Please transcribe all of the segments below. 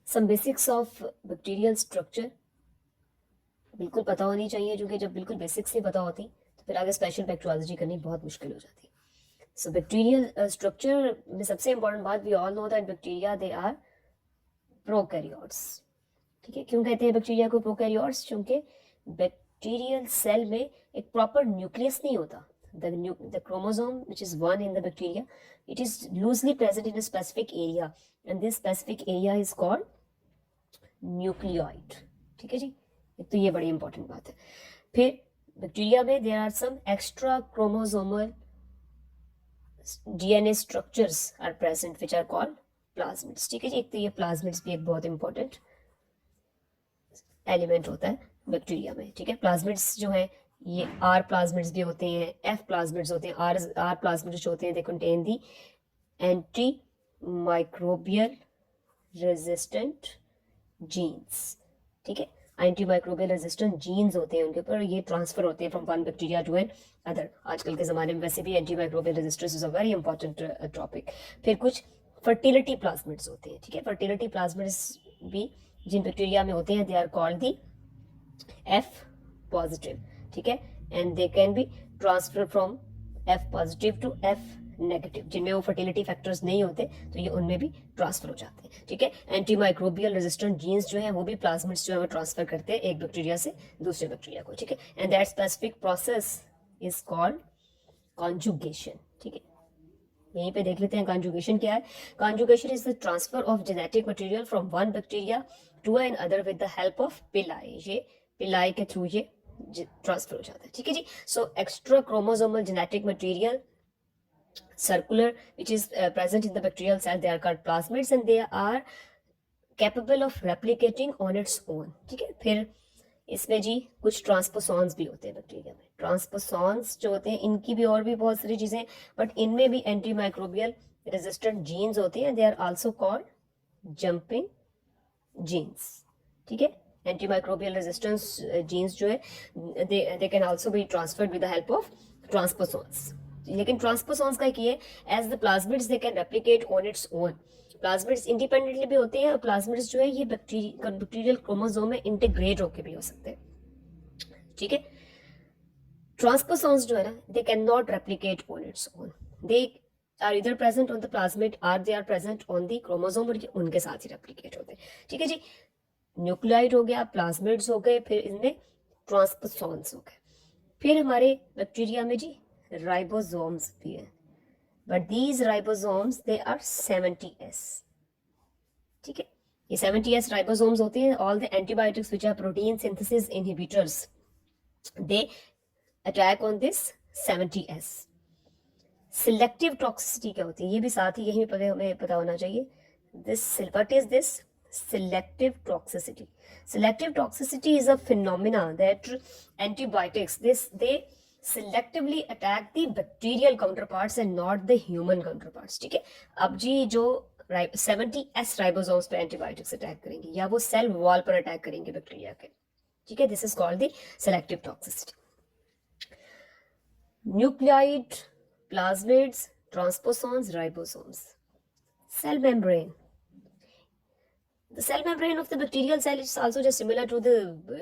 Some basics of bacterial structure बिल्कुल पता होनी चाहिए, जो कि जब बिल्कुल बेसिक्स नहीं पता होती तो फिर आगे स्पेशल बैक्टीरियोलॉजी करनी बहुत मुश्किल हो जाती है। सो बैक्टीरियल स्ट्रक्चर में सबसे इंपॉर्टेंट बात, we all know that bacteria they are prokaryotes. ठीक है, क्यों कहते हैं बैक्टीरिया को प्रोकैरियोट्स? क्योंकि बैक्टीरियल सेल में एक प्रॉपर न्यूक्लियस नहीं होता। The chromosome which is one in the bacteria, it is loosely present in a specific area, and this specific area is called nucleoid. ठीक है जी, तो ये बड़ी इंपॉर्टेंट बात है। फिर बैक्टीरिया में there are some extra chromosomal DNA structures are present which are called plasmids. ठीक है जी, एक तो ये प्लाज्मिड्स भी एक बहुत इंपॉर्टेंट एलिमेंट होता है बैक्टीरिया में। ठीक है, प्लाज्मिड्स जो है ये आर प्लाज्मिड्स भी होते हैं, एफ प्लाज्मिड्स होते हैं। आर प्लाज्मिड्स होते हैं, they contain the anti microbial resistant genes. ठीक है, एंटी माइक्रोबियल रेजिस्टेंट जीन्स होते हैं उनके ऊपर, ये ट्रांसफर होते हैं from one bacteria to another. आजकल के ज़माने में वैसे भी anti microbial resistance is a very important topic. फिर कुछ फर्टिलिटी प्लाज्मिड्स होते हैं। ठीक है, फर्टिलिटी प्लाज्मिड्स भी जिन बैक्टीरिया में होते हैं, they are called the F positive. ठीक है, and they can be transfer from F positive to F negative. जिनमें वो फर्टिलिटी फैक्टर्स नहीं होते तो ये उनमें भी ट्रांसफर हो जाते हैं। ठीक है, एंटी माइक्रोबियल रेजिस्टेंट जीन्स जो है वो भी प्लाज्मिड्स जो है वो ट्रांसफर करते हैं एक बैक्टीरिया से दूसरे बैक्टीरिया को। ठीक है, and that specific process is called conjugation. ठीक है, यहीं पे देख लेते हैं कॉन्जुगेशन क्या है। Conjugation is the transfer of genetic material from one bacteria to another with the help of pili. ये पिलाई के थ्रू ये ट्रांसफर हो जाता है। ठीक है जी, so extra chromosomal genetic material circular which is present in the bacterial cell, they are called plasmids and they are capable of replicating on its own। ठीक है, फिर इसमें जी कुछ ट्रांसपोसॉन्स भी होते हैं बैक्टीरिया में। ट्रांसपोसॉन्स जो होते हैं इनकी भी और भी बहुत सारी चीजें, बट इनमें भी एंटी माइक्रोबियल रेजिस्टेंट जीन्स होते हैं, they are also called jumping genes. ठीक है, एंटी माइक्रोबियल रेजिस्टेंस जीन्स जो है they can also be transferred with the help of transposons. लेकिन ट्रांसपोसॉन्स का ये है, as the plasmids they can replicate on its own. Plasmids independently भी होते हैं और प्लाज्मिड्स जो है ये बैक्टीरियल क्रोमोसोम में इंटीग्रेट होकर भी हो सकते हैं। ठीक है, ट्रांसपोसॉन्स जो है ना, they can not replicate on its own, they are either present on the plasmid or they are present on the chromosome, और उनके साथ ही रेप्लिकेट होते हैं। ठीक है जी, न्यूक्लियोइड हो गया, प्लाज्मिड्स हो गए, फिर इनमें ट्रांसपोसॉन्स हो गए। फिर हमारे बैक्टीरिया में जी राइबोसोम्स भी है, but these ribosomes they are 70s। ठीक है, ये 70s राइबोसोम्स होते हैं। All the antibiotics which are protein synthesis inhibitors, they attack on this 70s। Selective toxicity क्या होती है ये भी साथ ही यही हमें पता होना चाहिए। This what is this selective toxicity? Selective toxicity is a phenomena that antibiotics they selectively attack the bacterial counterparts and not the human counterparts। ठीक है, अब जी जो 70s राइबोसोम्स पे एंटीबायोटिक्स अटैक करेंगे या वो सेल वॉल पर अटैक करेंगे बैक्टीरिया के। ठीक है, this is called the selective toxicity. Nucleoid, plasmids, transposons, ribosomes, cell membrane. The cell membrane of the bacterial cell is also just similar to the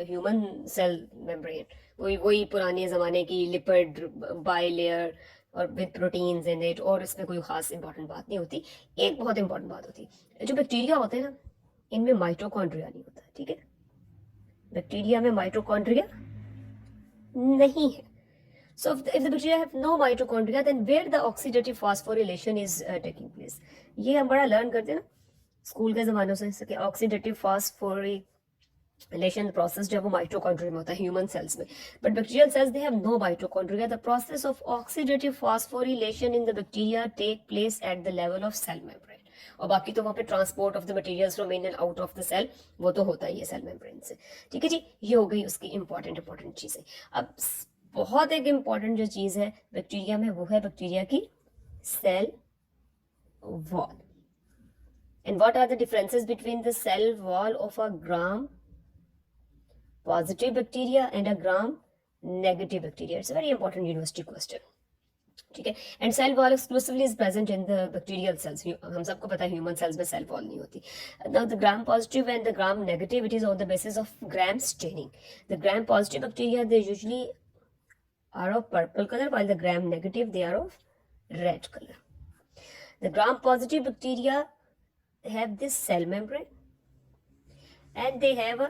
human cell membrane। वही पुराने ज़माने की lipid bilayer और with proteins in it, और इसमें कोई खास important बात नहीं होती। एक बहुत इंपॉर्टेंट बात होती है, जो बैक्टीरिया होते हैं ना, इनमें माइटोकॉन्ड्रिया नहीं होता। ठीक है, बैक्टीरिया में माइटोकॉन्ड्रिया नहीं है। So if the bacteria have no mitochondria, then where the oxidative phosphorylation is taking place? ये हम बड़ा लर्न करते हैं ना स्कूल के ज़मानों से, ऑक्सीडेटिव फॉस्फोरिलेशन प्रोसेस जब वो माइटोकॉन्ड्रिया में होता है ह्यूमन सेल्स में, but bacterial cells they have no mitochondria. The process of oxidative phosphorylation in the bacteria take place at the level of cell membrane, और बाकी तो वहाँ पे transport of the materials from in and out of the cell वो तो होता ही है cell membrane से। ठीक है जी, ये हो गई उसकी इंपॉर्टेंट चीज़ें। अब बहुत एक इंपॉर्टेंट जो चीज़ है बैक्टीरिया में वो है बैक्टीरिया की cell wall. And what are the differences between the cell wall of a gram positive bacteria and a gram negative bacteria? It's a very important university question. ठीक है। And cell wall exclusively is present in the bacterial cells, हम सबको पता है human cells में cell wall नहीं होती। Now the Gram positive and the Gram negative, it is on the basis of Gram staining. The Gram positive bacteria they usually are of purple color, while the gram negative they are of red color. The gram positive bacteria have this cell membrane and they have a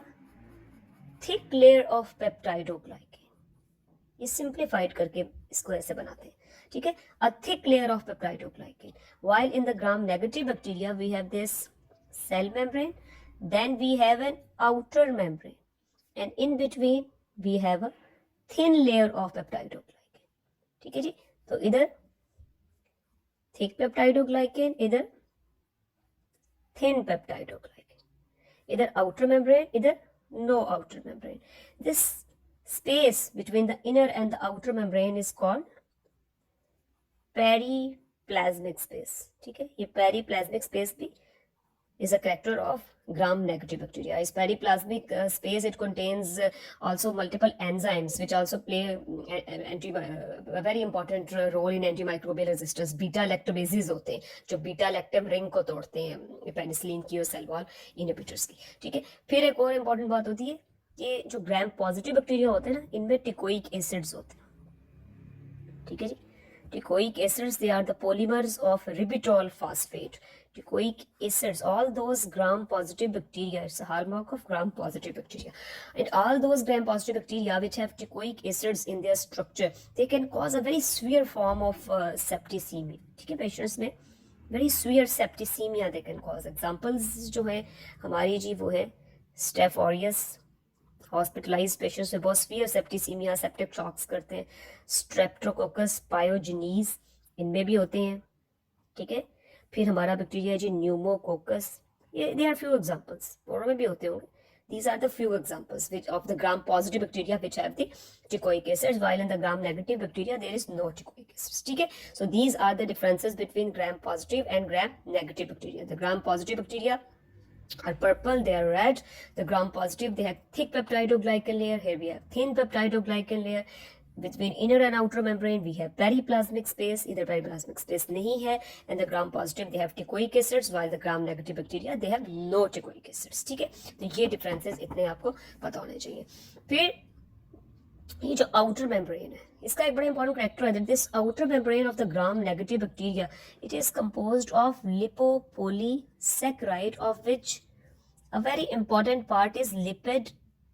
thick layer of peptidoglycan. ये simplified करके इसको ऐसे बनाते हैं, ठीक है, a thick layer of peptidoglycan. While in the gram negative bacteria we have this cell membrane, then we have an outer membrane, and in between we have a thin layer of peptidoglycan. ठीक है जी, तो इधर thick peptidoglycan, इधर thin peptidoglycan, इधर outer membrane, इधर no outer membrane. This space between the inner and the outer membrane is called periplasmic space. ठीक है, ये पेरीप्लाज्मिक स्पेस भी is a character of gram negative bacteria. Is periplasmic space, it contains also multiple enzymes which also play a very important role in antimicrobial resistance. Beta lactobases होते हैं जो beta lactam ring को तोड़ते हैं penicillin की और cell wall inhibitors की. ठीक है, फिर एक और इम्पॉर्टेंट बात होती है, ये जो ग्राम पॉजिटिव बैक्टीरिया होते हैं ना, इनमें टिकोइक एसिड्स होते हैं. ठीक है जी, teichoic acids they are the polymers of ribitol phosphate. Teichoic acids, all those gram positive bacteria, it's a hallmark of gram positive bacteria, and all those gram positive bacteria which have teichoic acids in their structure, they can cause a very severe form of septicemia. ठीक है, patients में very severe septicemia they can cause. Examples जो है हमारी जी वो है Staph aureus, hospitalise patients में बहुत severe septicemia, सेप्टिक शॉक्स करते हैं. Streptococcus pyogenes, इनमें भी होते हैं. ठीक है, फिर हमारा बैक्टीरिया जी न्यूमोकोकस, ये दे आर फ्यू एग्जांपल्स, औरों में भी होते होंगे. These are the few examples which of the gram positive bacteria which have the teichoic acids, while in the gram negative bacteria there is no teichoic acids. ठीक है, so these are the differences between gram positive and gram negative bacteria. The gram positive bacteria are purple, they are red. The gram positive, they have thick peptidoglycan layer. Here we have thin peptidoglycan layer. Between inner and outer membrane we have periplasmic space, इधर periplasmic space नहीं है. And the gram positive they have teichoic acids, while the gram negative bacteria they have no teichoic acids. ठीक है, तो ये differences इतने आपको पता होने चाहिए. फिर ये जो outer membrane है, इसका एक बड़ा important character है that this outer membrane of the gram negative bacteria, it is composed of lipopolysaccharide, of which a very important part is lipid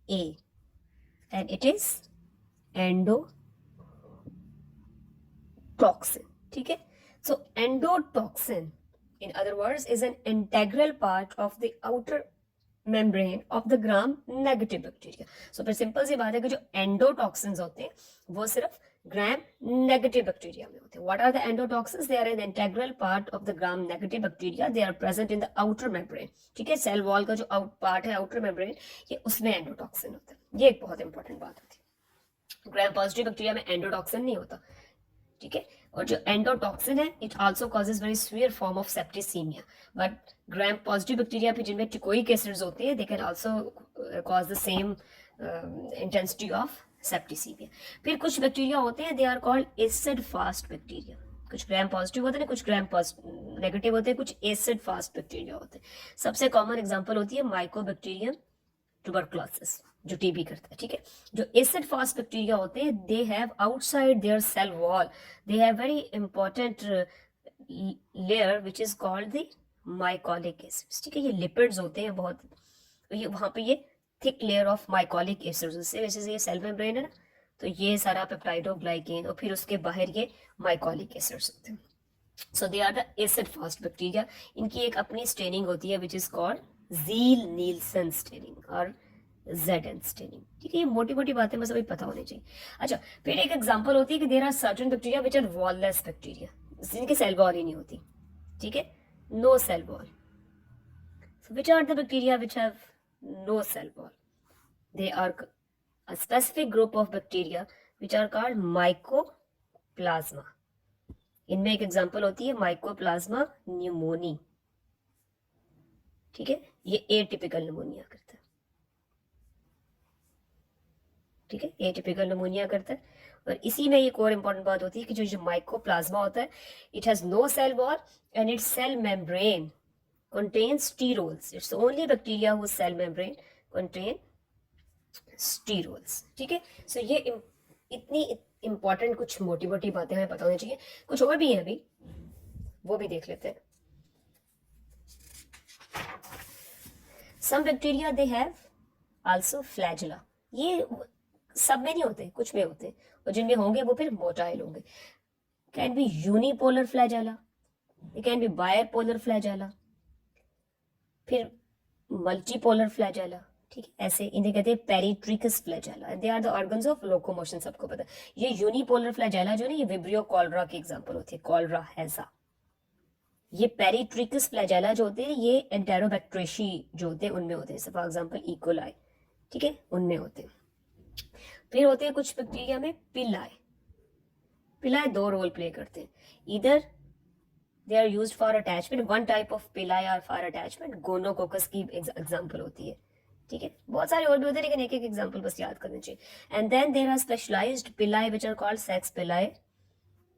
A, and it is endotoxin. ठीक है, so endotoxin in other words is an integral part of the outer membrane of the gram negative bacteria. so फिर simple सी बात है कि जो endotoxins होते हैं वो सिर्फ gram negative bacteria में होते हैं. what are the endotoxins? they are an integral part of the gram negative bacteria. they are present in the outer membrane. ठीक है, सेल वॉल का जो आउट पार्ट है outer membrane, ये उसमें endotoxin होता है. ये एक बहुत इंपॉर्टेंट बात होती है. ग्राम पॉजिटिव बैक्टीरिया में एंडोटॉक्सिन नहीं होता. ठीक है, और जो एंडोटॉक्सिन है it also causes very severe form of septicaemia. But Gram positive bacteria पे जिनमें टिकोइक एसिड्स होते हैं, they can also cause the same intensity of septicaemia. फिर कुछ बैक्टीरिया होते हैं, they are called acid fast bacteria. कुछ ग्राम पॉजिटिव होते हैं, कुछ ग्राम नेगेटिव होते हैं, कुछ एसिड फास्ट बैक्टीरिया होते हैं. सबसे कॉमन एग्जांपल होती है माइकोबैक्टीरियम ट्यूबरकुलोसिस जो टीबी करता है. ठीक है, जो एसिड फास्ट बैक्टीरिया होते हैं, they have outside their cell wall, they have very important layer which is called the mycolic acids. ठीक है, ये लिपिड्स होते हैं बहुत, ये वहां पे ये thick layer of mycolic acids, उससे वैसे ये सेल मेम्ब्रेन है ना, तो ये सारा पेप्टाइडोग्लाइकेन और फिर उसके बाहर ये माइकोलिक एसिड्स होते हैं. So they are the acid fast bacteria. इनकी एक अपनी स्टेनिंग होती है which is called Ziehl Neelsen staining और ZN स्टेनिंग. ठीक है, ये मोटी मोटी बातें बस अभी पता होनी चाहिए. अच्छा, फिर एक एग्जांपल होती है कि there are certain bacteria which are wallless bacteria, जिनकी सेल वॉल ही नहीं होती. ठीक है, no cell wall. So which are the bacteria which have no cell wall? They are a specific group of bacteria which are called mycoplasma. इनमें एक example होती है माइकोप्लाज्मा न्यूमोनी. ठीक है, ये एटिपिकल निमोनिया करता है. ठीक है, एटिपिकल निमोनिया करता है. और इसी में एक और इम्पॉर्टेंट बात होती है कि जो माइकोप्लाज्मा होता है, it has no cell wall and its cell membrane contains sterols. It's the only bacteria whose cell membrane contain sterols. ठीक है, सो ये इतनी इंपॉर्टेंट कुछ मोटी मोटी बातें हमें पता होनी चाहिए। कुछ और भी है अभी, वो भी देख लेते हैं। Some bacteria they have also flagella. ये सब में नहीं होते, कुछ में होते, और जिनमें होंगे वो फिर मोटाइल होंगे। Can be unipolar flagella, it can be bipolar flagella, फिर मल्टीपोलर फ्लैजेला। ठीक है, ऐसे इन्हें कहते हैं peritrichous flagella. They are the organs of locomotion, सबको पता है। ये यूनिपोलर फ्लैजेला जो ना, ये विब्रियो कॉलरा की एग्जांपल होती है, कॉलरा हैजा। ये पेरिट्रिकस फ्लैजेला जो होते हैं, ये एंटेरोबैक्टेरियशी जो होते हैं उनमें होते हैं, फॉर एग्जांपल इकोलाई। ठीक है, उनमें होते हैं। फिर होते हैं कुछ बैक्टीरिया में पिलाई। पिलाई दो रोल प्ले करते हैं, इधर they are used for attachment, one type of pili are for attachment, gonococcus की एग्जांपल होती है। ठीक है, बहुत सारे और भी होते हैं, लेकिन एक एक एग्जांपल बस याद करने चाहिए। And then there are specialised pili which are called sex pili.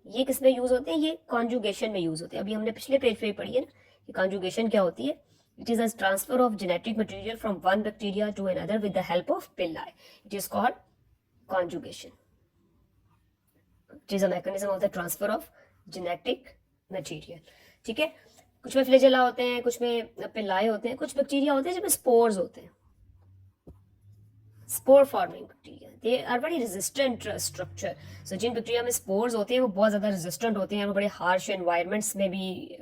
ये किसमें यूज होते हैं? ये कॉन्जुगेशन में यूज होते हैं। अभी हमने पिछले पेज पे पढ़ी है ना कि कॉन्जुगेशन क्या होती है। It is a transfer of genetic material from one bacteria to another with the help of pili. It is called conjugation. It is a mechanism of the transfer of genetic material. ठीक है, कुछ में flagella होते हैं, कुछ में पिलाई होते हैं, कुछ बैक्टीरिया होते हैं जिसमें स्पोर्स होते हैं, spore forming bacteria. They are very resistant structure. So जिन बैक्टीरिया में स्पोर्स होते हैं वो बहुत ज्यादा रेजिस्टेंट होते हैं, वो बड़े हार्श एनवायरमेंट्स में भी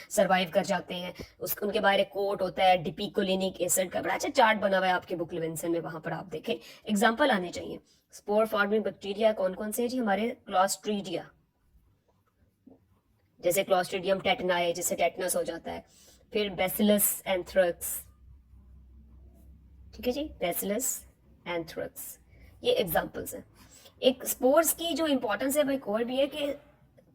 सर्वाइव कर जाते हैं। उनके बाहर एक कोट होता है डिपिकोलिनिक एसिड का, बड़ा अच्छा चार्ट बना हुआ है आपके बुक लेवेंसन में, वहां पर आप देखें, एग्जाम्पल आने चाहिए। स्पोर फॉर्मिंग बैक्टीरिया कौन कौन से हैं जी? हमारे क्लॉस्ट्रीडिया, जैसे क्लॉस्ट्रीडियम टेटनाई, जिससे टेटनस हो जाता है। फिर बैसिलस एंथ्रेक्स। ठीक है जी, बैसिलस एंथ्रेक्स, ये एग्जांपल्स हैं। एक स्पोर्स की जो इंपॉर्टेंस है वो एक और भी है कि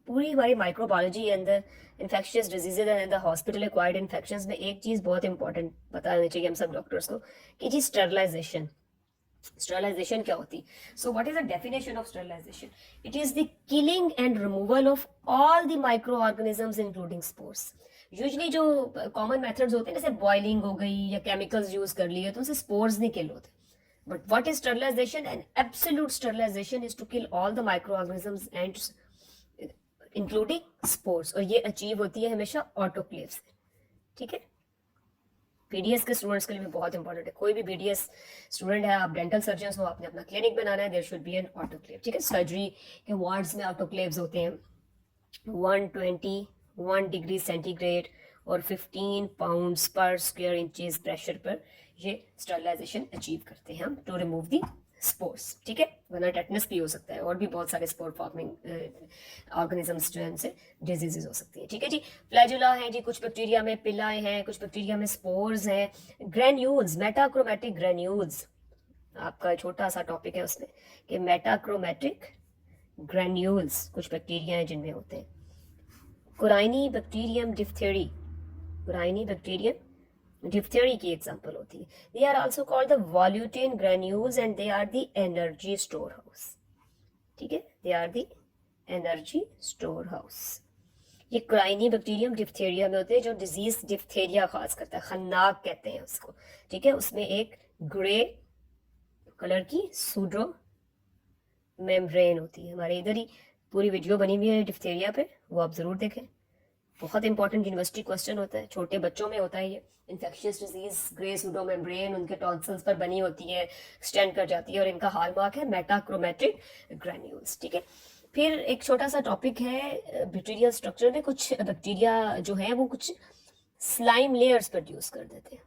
पूरी हमारी microbiology and the infectious diseases and the hospital acquired infections में एक चीज बहुत इंपॉर्टेंट बतानी चाहिए हम सब डॉक्टर्स को कि जी स्टरलाइजेशन। Sterilization क्या होती? So what is the definition of sterilization? It is the killing and removal of all the microorganisms including spores. Usually जो common methods होते हैं, जैसे boiling हो गई या chemicals use कर लिए, तो उनसे spores नहीं kill होते। But what is sterilization? And absolute sterilization is to kill all the microorganisms and including spores, और ये achieve होती है हमेशा autoclave से। ठीक है, पीडीएस के स्टूडेंट्स के लिए भी बहुत इंपॉर्टेंट है। कोई भी पीडीएस स्टूडेंट है, आप डेंटल सर्जन हो, आपने अपना क्लिनिक बनाना है, there should be an autoclave. ठीक है, सर्जरी के वार्ड्स में ऑटोक्लेव्स होते हैं 121 डिग्री सेंटीग्रेड और 15 पाउंड्स पर स्क्वायर इंचेस प्रेशर पर ये स्टरलाइजेशन अचीव करते हैं हम टू रिमूव दी स्पोर्स। ठीक है, वरना टेटनस भी हो सकता है और भी बहुत सारे स्पोर फॉर्मिंग ऑर्गेनिजम्स जो है उनसे डिजीजेज हो सकती है। ठीक है जी, फ्लैजुला है जी, कुछ बैक्टीरिया में पिलाई हैं, कुछ बैक्टीरिया में स्पोर्स हैं। ग्रेन्यूल्स, मेटाक्रोमेटिक ग्रेन्यूल्स, आपका छोटा सा टॉपिक है उसमें कि मेटाक्रोमेटिक ग्रेन्यूल्स कुछ बैक्टीरिया हैं जिनमें होते हैं। Corynebacterium diphtheriae, Corynebacterium diphtheriae की एग्जांपल होती है। They are also called the volutin granules and they are the energy storehouse. ठीक है, they are the energy storehouse. ये क्राइनी बैक्टीरियम डिप्थेरिया में होते हैं, जो डिजीज डिप्थेरिया खास करता है, खन्नाक कहते हैं उसको। ठीक है, उसमें एक ग्रे कलर की सूडो मेम्ब्रेन होती है। हमारे इधर ही पूरी वीडियो बनी हुई है डिप्थेरिया पे, वो आप जरूर देखें। बहुत इंपॉर्टेंट यूनिवर्सिटी क्वेश्चन होता है, छोटे बच्चों में होता है ये। Infectious disease, grey pseudo membrane उनके टॉन्सिल्स पर बनी होती है, एक्सटेंड कर जाती है, और इनका हॉलमार्क है मेटाक्रोमेटिक ग्रेन्यूल्स। ठीक है, फिर एक छोटा सा टॉपिक है बैक्टीरियल स्ट्रक्चर में। कुछ बैक्टीरिया जो है वो कुछ स्लाइम लेयर्स प्रोड्यूस कर देते हैं।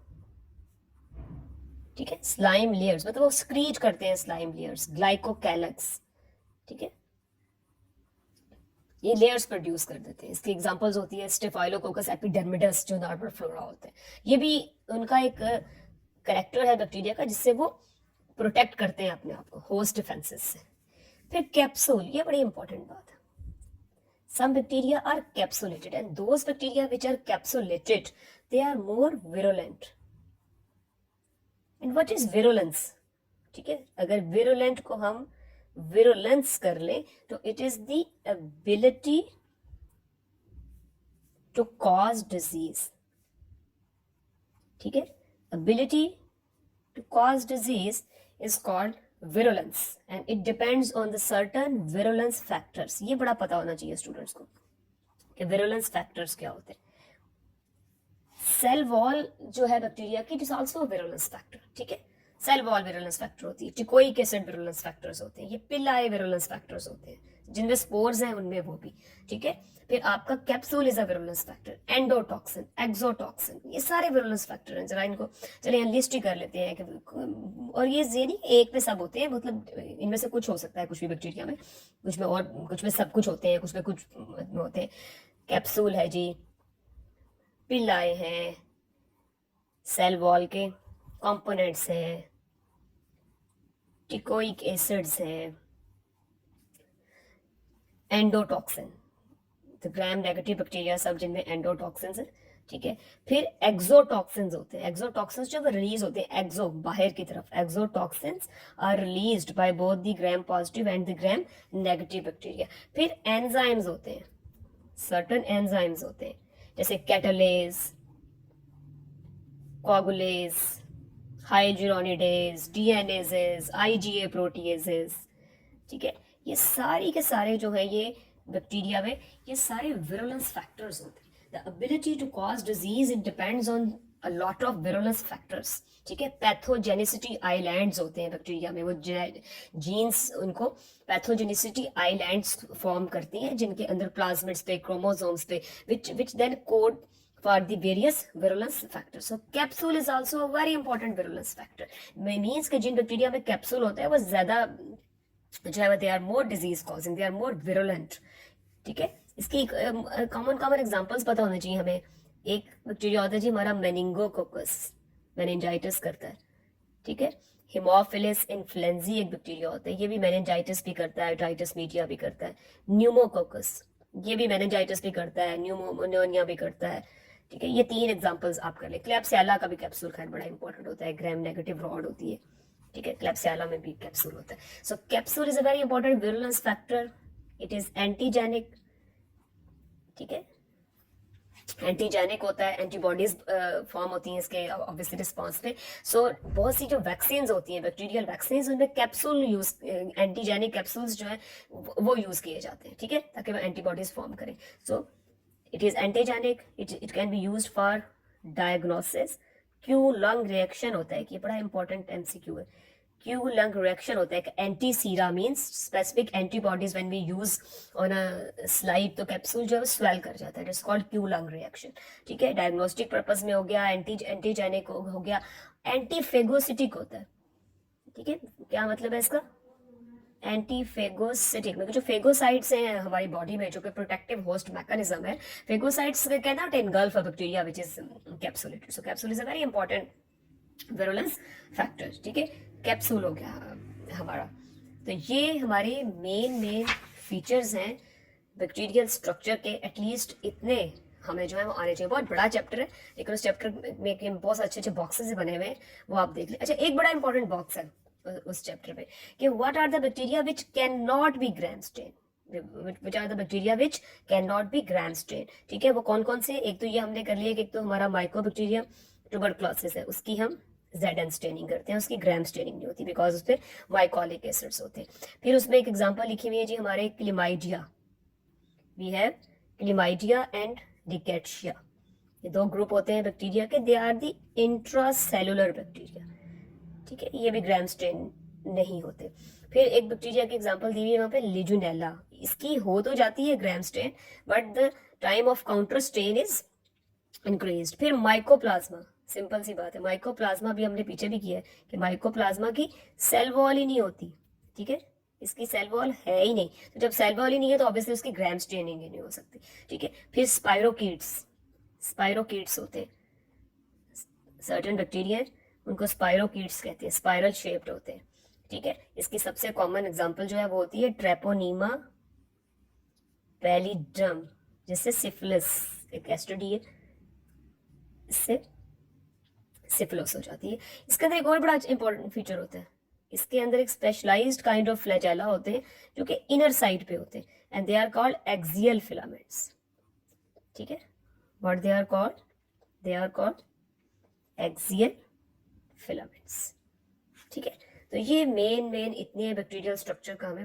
ठीक है, स्लाइम लेयर्स मतलब वो स्क्रीच करते हैं स्लाइम लेयर्स, ग्लाइकोकैलक्स। ठीक है, ये लेयर्स प्रोड्यूस कर देते हैं। इसकी एग्जांपल्स होती है स्टेफाइलोकोकस एपिडर्मिडस, जो नॉर्मल फ्लोरा होते हैं। ये भी उनका एक कैरेक्टर है बैक्टीरिया का, जिससे वो प्रोटेक्ट करते हैं अपने आप को होस्ट डिफेंसेस से। फिर कैप्सूल, ये बड़ी इंपॉर्टेंट बात है। Some bacteria are capsulated and those bacteria which are capsulated they are more virulent. And what is virulence? ठीक है, अगर विरुलेंट को हम विरुलेंस कर ले तो it is the ability to cause disease, ठीक है, ability to cause disease is called virulence and it depends on the certain virulence factors. ये बड़ा पता होना चाहिए स्टूडेंट्स को कि virulence factors क्या होते हैं. सेल वॉल जो है बैक्टीरिया की, it is also virulence factor, ठीक है. सेल वॉल विरुलेंस फैक्टर होती है, टिकोइक एसिड विरुलेंस फैक्टर्स होते हैं, ये पिल्लाए विरुलेंस फैक्टर्स होते हैं, जिनमें स्पोर्स हैं उनमें वो भी, ठीक है. फिर आपका capsule is a virulence factor, endotoxin, exotoxin, ये सारे विरुलेंस फैक्टर हैं. जरा इनको चलिए लिस्ट ही कर लेते हैं कि, और ये नहीं एक पे सब होते हैं, मतलब इनमें से कुछ हो सकता है कुछ भी बैक्टीरिया में, कुछ में और कुछ में सब कुछ होते हैं, कुछ में कुछ होते हैं. कैप्सूल है जी, पिल्लाए हैं, सेल वॉल के कंपोनेंट्स हैं, टिकोइक एसिड्स हैं, एंडोटॉक्सिन, तो ग्राम नेगेटिव बैक्टीरिया सब जिनमें एंडोटॉक्सिन्स है, ठीक है. फिर एक्सोटॉक्सिन्स होते हैं, एक्सोटॉक्सिन्स जब रिलीज होते हैं एक्सो बाहर की तरफ, exotoxins are released by both the Gram positive and the Gram negative bacteria. फिर एंजाइम्स होते हैं, सर्टेन एंजाइम्स होते हैं जैसे catalase, coagulase, hyaluronidase, DNases, IgA proteases, ठीक है. ये सारी के सारे जो है ये बैक्टीरिया में ये सारे विरुलेंस फैक्टर्स होते हैं. The ability to cause disease it depends on a lot of virulence factors, ठीक है. पैथोजेनिसिटी आइलैंड्स होते हैं बैक्टीरिया में, वो जीन्स उनको पैथोजेनिसिटी आइलैंड्स फॉर्म करती हैं जिनके अंदर प्लाज्मिड्स पे, क्रोमोसोम्स पे, which then code for the various virulence factors. So capsule is also a very important virulence factor. Means कि जिन बैक्टीरिया में कैप्सूल होता है वो ज्यादा जो है they are more disease causing, they are more virulent, ठीक है. इसकी कॉमन एग्जांपल्स पता होने चाहिए हमें. एक बैक्टीरिया होता है जी हमारा मेनिंगोकोकस, मेनिंजाइटिस करता है, ठीक है. हिमोफिलिस इन्फ्लुएंजी एक बैक्टीरिया होता है, ये भी मेनिंजाइटिस भी करता है, ट्राइटिस मीडिया भी करता है. न्यूमोकोकस ये भी मेनिंजाइटिस भी करता है, न्यूमोनिया भी करता है, ठीक है. ये 3 एग्जांपल्स आप कर ले. क्लैब्सियला का भी कैप्सूल खैर बड़ा इंपॉर्टेंट होता है, ग्राम नेगेटिव रॉड होती है, ठीक है. क्लैब्सियला में भी कैप्सूल होता है. So capsule is a very important virulence factor. It is antigenic, ठीक है. एंटीजेनिक होता है, एंटीबॉडीज फॉर्म होती हैं इसके ऑब्वियसली रिस्पॉन्स पे. सो बहुत सी जो वैक्सीन होती हैं, बैक्टीरियल वैक्सीन, उनमें कैप्सूल यूज, एंटीजेनिक कैप्सूल्स जो है वो यूज किए जाते हैं, ठीक है, ताकि वो एंटीबॉडीज फॉर्म करें. So it is antigenic, it can be used for diagnosis. Quellung reaction होता है कि बड़ा इंपॉर्टेंट एमसीक्यू है. क्यू लंग रिएक्शन होता है, anti sera means specific antibodies when we use on a slide, तो कैप्सूल जो है स्वेल कर जाता है. It is called Quellung reaction, ठीक है. डायग्नोस्टिक पर्पज में हो गया, एंटीजेनिक हो गया. एंटीफेगोसिटिक होता है, ठीक है. क्या मतलब है इसका? एंटीफेगोसिटिक में जो फेगोसाइट्स हैं हमारी बॉडी में, जो कि प्रोटेक्टिव होस्ट मैकेनिज्म है, phagocytes can not engulf a bacteria which is capsulated. So capsule is a very important virulence factor, ठीक है. कैप्सूल हो गया हमारा. तो ये हमारे मेन फीचर्स हैं बैक्टीरियल स्ट्रक्चर के. एटलीस्ट इतने हमें जो है वो आने चाहिए. बहुत बड़ा चैप्टर है लेकिन उस चैप्टर में बहुत अच्छे बॉक्सेस बने हुए हैं, वो आप देख लें. अच्छा, एक बड़ा इंपॉर्टेंट बॉक्स है उस चैप्टर में कि what are the bacteria which can not be Gram stain, which are the bacteria which can not be Gram stain, ठीक है. वो कौन कौन से? एक तो ये हमने कर लिया कि एक तो हमारा माइकोबैक्टीरियम ट्यूबरक्लोसिस है, उसकी हम ZN स्टेनिंग करते हैं, उसकी ग्राम स्टेनिंग नहीं होती बिकॉज उस पर माइकोलिक एसिड्स होते हैं. फिर उसमें एक एग्जांपल लिखी हुई है जी हमारे chlamydia, we have chlamydia and rickettsia. ये 2 ग्रुप होते हैं बैक्टीरिया के, they are the intracellular bacteria, ठीक है. ये भी ग्राम स्टेन नहीं होते. फिर एक बैक्टीरिया की एग्जांपल दी हुई है वहां पे लिजुनेला, इसकी हो तो जाती है Gram stain but the time of counterstain is increased. फिर माइकोप्लाज्मा, सिंपल सी बात है, माइकोप्लाज्मा भी हमने पीछे भी किया है कि माइकोप्लाज्मा की सेल वॉल ही नहीं होती, ठीक है. इसकी सेल वॉल है ही नहीं, तो जब सेल वॉल ही नहीं है तो ऑब्वियसली उसकी ग्राम स्टेनिंग ही नहीं हो सकती, ठीक है. फिर स्पाइरोकीट्स होते हैं, सर्टेन बैक्टीरिया उनको स्पाइरोकीट्स कहते हैं, स्पाइरल शेप्ड होते हैं, ठीक है. इसकी सबसे कॉमन एग्जांपल जो है वो होती है ट्रेपोनीमा पैलिड्रम, जिससे सिफिलिस एक एसटीडी है, इससे सिफिलिस हो जाती है. इसके अंदर एक और बड़ा इंपॉर्टेंट फीचर होता है, इसके अंदर एक स्पेशलाइज्ड काइंड ऑफ फ्लैजेला होते हैं जो कि इनर साइड पे होते हैं, and they are called axial filaments. ठीक है, what they are called? They are called axial filaments. ठीक है, तो ये मेन इतने बैक्टीरियल स्ट्रक्चर का हमें